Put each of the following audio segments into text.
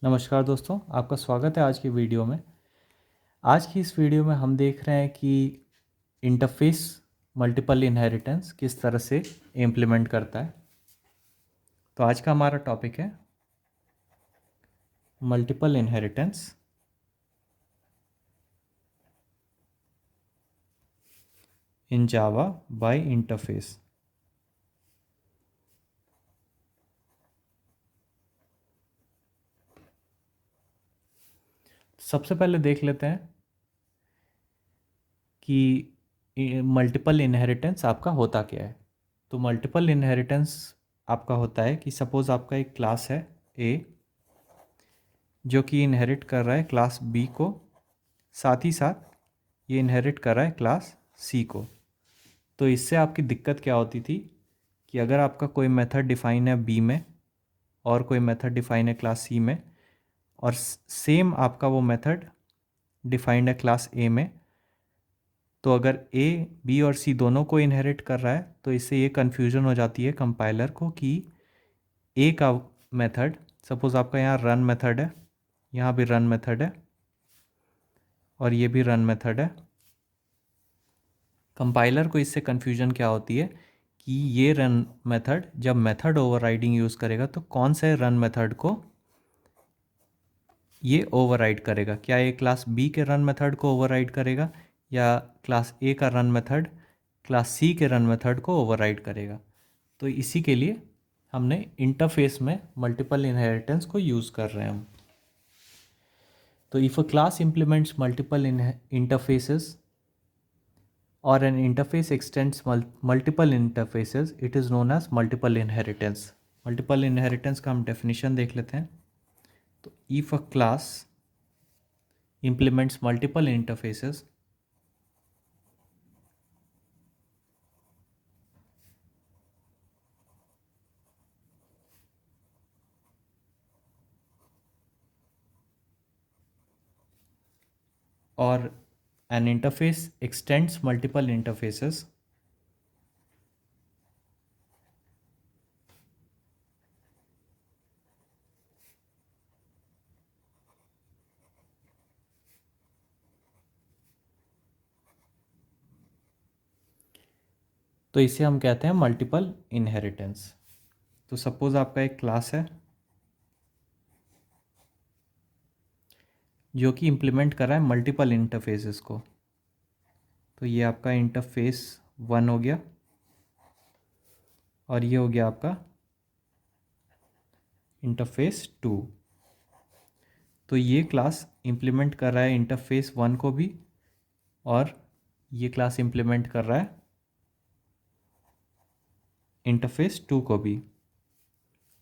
नमस्कार दोस्तों, आपका स्वागत है आज की वीडियो में। आज की इस वीडियो में हम देख रहे हैं कि इंटरफेस मल्टीपल इनहेरिटेंस किस तरह से इम्प्लीमेंट करता है। तो आज का हमारा टॉपिक है multiple inheritance in Java by interface. सबसे पहले देख लेते हैं कि मल्टीपल इनहेरिटेंस आपका होता क्या है। तो मल्टीपल इनहेरिटेंस आपका होता है कि सपोज़ आपका एक क्लास है ए जो कि इनहेरिट कर रहा है क्लास बी को, साथ ही साथ ये इनहेरिट कर रहा है क्लास सी को। तो इससे आपकी दिक्कत क्या होती थी कि अगर आपका कोई मेथड डिफाइन है बी में और कोई मेथड डिफाइन है क्लास सी में और सेम आपका वो मेथड डिफाइंड है क्लास ए में, तो अगर ए बी और सी दोनों को इनहेरिट कर रहा है तो इससे ये कन्फ्यूजन हो जाती है कंपाइलर को कि ए का मेथड, सपोज़ आपका यहाँ रन मेथड है, यहाँ भी रन मेथड है और ये भी रन मेथड है। कंपाइलर को इससे कन्फ्यूजन क्या होती है कि ये रन मेथड जब मेथड ओवरराइडिंग यूज़ करेगा तो कौन से रन मेथड को ये ओवरराइड करेगा। क्या ये क्लास बी के रन मेथड को ओवरराइड करेगा या क्लास ए का रन मेथड क्लास सी के रन मेथड को ओवरराइड करेगा। तो इसी के लिए हमने इंटरफेस में मल्टीपल इनहेरिटेंस को यूज़ कर रहे हैं हम। तो if a class implements multiple interfaces or an interface extends multiple interfaces, it is known as multiple inheritance. Multiple inheritance का हम definition देख लेते हैं। तो if a class implements multiple interfaces or an interface extends multiple interfaces, तो इसे हम कहते हैं मल्टीपल इनहेरिटेंस। तो सपोज़ आपका एक क्लास है जो कि इम्प्लीमेंट कर रहा है मल्टीपल इंटरफेसेस को। तो ये आपका इंटरफेस 1 हो गया और ये हो गया आपका इंटरफेस 2। तो ये क्लास इम्प्लीमेंट कर रहा है इंटरफेस 1 को भी और ये क्लास इम्प्लीमेंट कर रहा है इंटरफेस 2 को भी।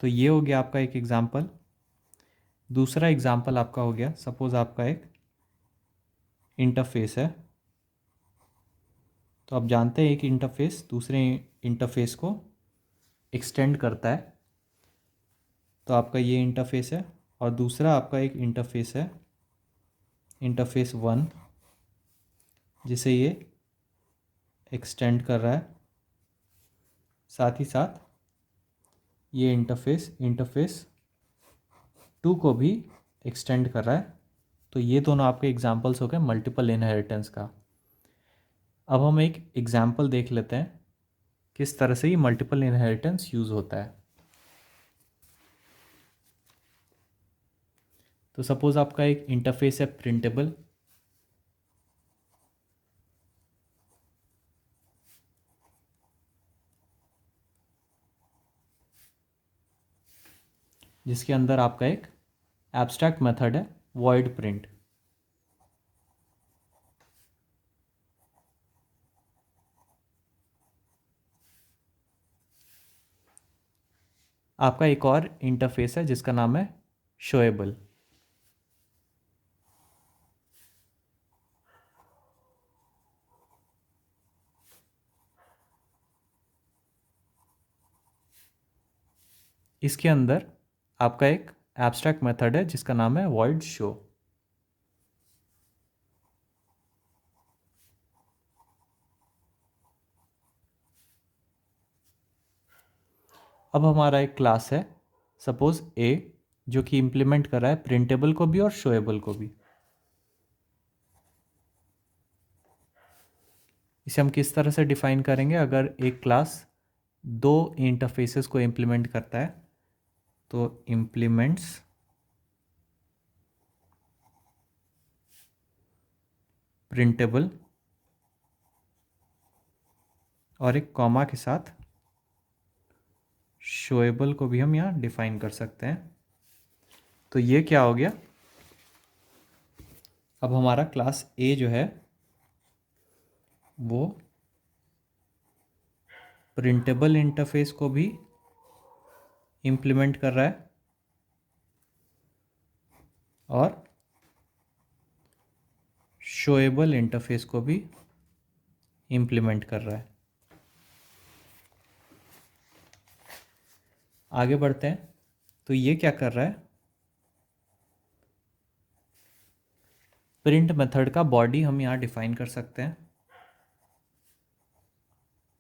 तो ये हो गया आपका एक एग्ज़ाम्पल। दूसरा एग्ज़ाम्पल आपका हो गया, सपोज़ आपका एक इंटरफेस है। तो आप जानते हैं एक इंटरफेस दूसरे इंटरफेस को एक्सटेंड करता है। तो आपका ये इंटरफेस है और दूसरा आपका एक इंटरफेस है इंटरफेस 1 जिसे ये एक्सटेंड कर रहा है। साथ ही साथ ये इंटरफेस 2 को भी एक्सटेंड कर रहा है। तो ये दोनों आपके एग्जांपल्स हो गए मल्टीपल इनहेरिटेंस का। अब हम एक एग्जांपल देख लेते हैं किस तरह से ये मल्टीपल इनहेरिटेंस यूज़ होता है। तो सपोज़ आपका एक इंटरफेस है प्रिंटेबल। जिसके अंदर आपका एक एब्स्ट्रैक्ट मेथड है वॉइड प्रिंट। आपका एक और इंटरफेस है जिसका नाम है शोएबल। इसके अंदर आपका एक एब्स्ट्रैक्ट मेथड है जिसका नाम है वॉइड शो। अब हमारा एक क्लास है सपोज ए जो कि इम्प्लीमेंट कर रहा है प्रिंटेबल को भी और शोएबल को भी। इसे हम किस तरह से डिफाइन करेंगे? अगर एक क्लास दो इंटरफेसेस को इम्प्लीमेंट करता है तो इम्प्लीमेंट्स प्रिंटेबल और एक कॉमा के साथ शोएबल को भी हम यहाँ डिफाइन कर सकते हैं। तो ये क्या हो गया? अब हमारा क्लास ए जो है वो प्रिंटेबल इंटरफेस को भी इम्प्लीमेंट कर रहा है और शोएबल इंटरफेस को भी इम्प्लीमेंट कर रहा है। आगे बढ़ते हैं। तो ये क्या कर रहा है? प्रिंट मेथड का बॉडी हम यहाँ डिफाइन कर सकते हैं।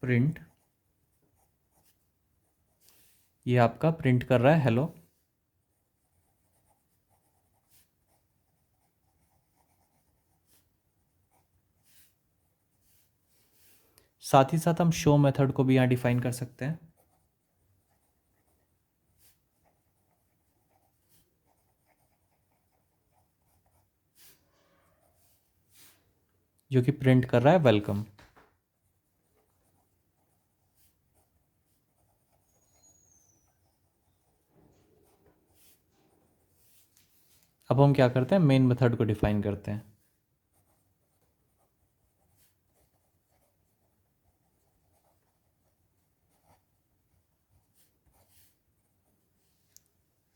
प्रिंट, ये आपका प्रिंट कर रहा है हेलो। साथ ही साथ हम शो मेथड को भी यहाँ डिफाइन कर सकते हैं। जो कि प्रिंट कर रहा है वेलकम। अब हम क्या करते हैं? मेन मेथड को डिफाइन करते हैं।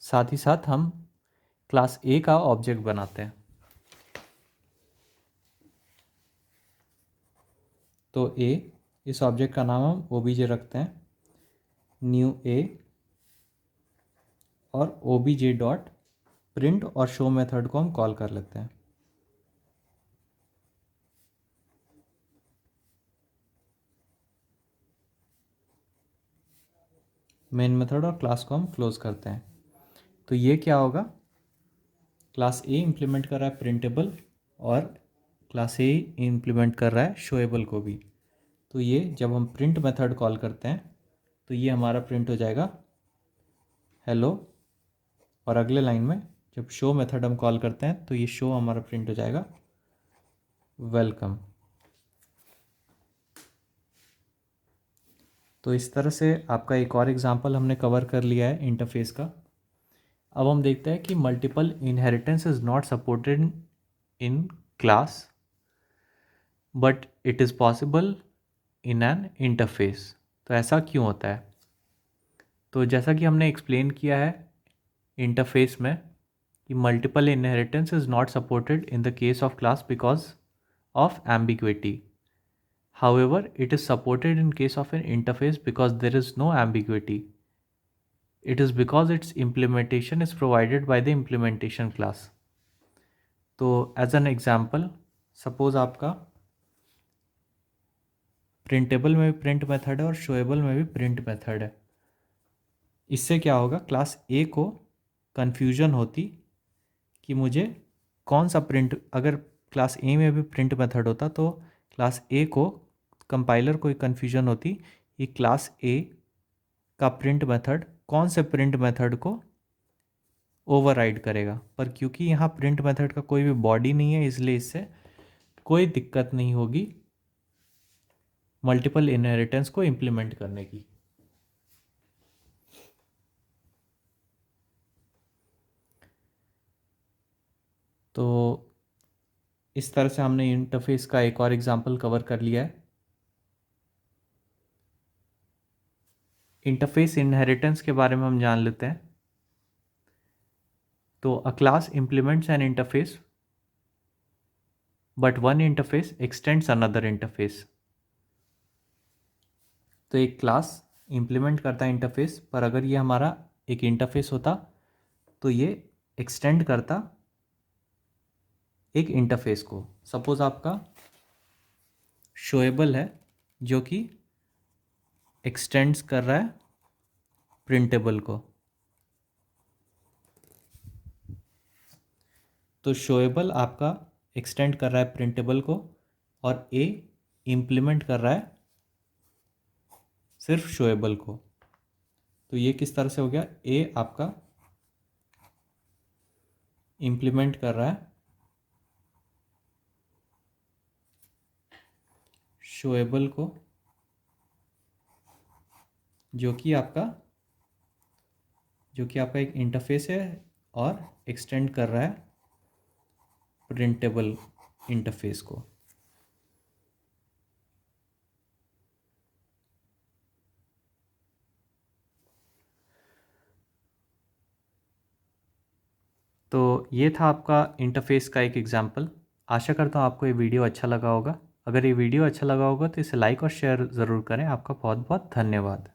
साथ ही साथ हम क्लास ए का ऑब्जेक्ट बनाते हैं। तो ए, इस ऑब्जेक्ट का नाम हम ओबीजे रखते हैं, न्यू ए, और ओबीजे डॉट प्रिंट और शो मेथड को हम कॉल कर लेते हैं। मेन मेथड और क्लास को हम क्लोज करते हैं। तो ये क्या होगा? क्लास ए इम्प्लीमेंट कर रहा है प्रिंटेबल और क्लास ए इम्प्लीमेंट कर रहा है शोएबल को भी। तो ये जब हम प्रिंट मेथड कॉल करते हैं तो ये हमारा प्रिंट हो जाएगा हेलो, और अगले लाइन में जब शो मेथड हम कॉल करते हैं तो ये शो हमारा प्रिंट हो जाएगा वेलकम। तो इस तरह से आपका एक और एग्जांपल हमने कवर कर लिया है इंटरफेस का। अब हम देखते हैं कि multiple inheritance is not supported in class but it is possible in an interface. तो ऐसा क्यों होता है? तो जैसा कि हमने एक्सप्लेन किया है इंटरफेस में कि multiple inheritance is not supported in the case of class because of ambiguity. However, it is supported in case of an interface because there is no ambiguity. It is because its implementation is provided by the implementation class. तो as an example, suppose आपका printable में भी print method है और शोएबल में भी print method है। इससे क्या होगा? क्लास ए को कन्फ्यूजन होती कि मुझे कौन सा प्रिंट, अगर क्लास ए में भी प्रिंट मेथड होता तो क्लास ए को, कंपाइलर को एक कन्फ्यूजन होती कि क्लास ए का प्रिंट मेथड कौन से प्रिंट मेथड को ओवरराइड करेगा। पर क्योंकि यहाँ प्रिंट मेथड का कोई भी बॉडी नहीं है इसलिए इससे कोई दिक्कत नहीं होगी मल्टीपल इनहेरिटेंस को इम्प्लीमेंट करने की। तो इस तरह से हमने इंटरफेस का एक और एग्जांपल कवर कर लिया है। इंटरफेस इनहेरिटेंस के बारे में हम जान लेते हैं। तो अ class implements N interface but one interface x tends another interface. तो एक क्लास इम्प्लीमेंट करता है इंटरफेस, पर अगर ये हमारा एक इंटरफेस होता तो ये एक्सटेंड करता एक इंटरफेस को। सपोज आपका शोएबल है जो कि एक्सटेंड्स कर रहा है प्रिंटेबल को। तो शोएबल आपका एक्सटेंड कर रहा है प्रिंटेबल को, और ए इम्प्लीमेंट कर रहा है सिर्फ शोएबल को। तो ये किस तरह से हो गया, ए आपका इम्प्लीमेंट कर रहा है शोएबल को, जो कि आपका एक इंटरफेस है, और एक्सटेंड कर रहा है प्रिंटेबल इंटरफेस को। तो ये था आपका इंटरफेस का एक एग्जांपल। आशा करता हूँ आपको ये वीडियो अच्छा लगा होगा। अगर ये वीडियो अच्छा लगा होगा तो इसे लाइक और शेयर ज़रूर करें। आपका बहुत बहुत धन्यवाद।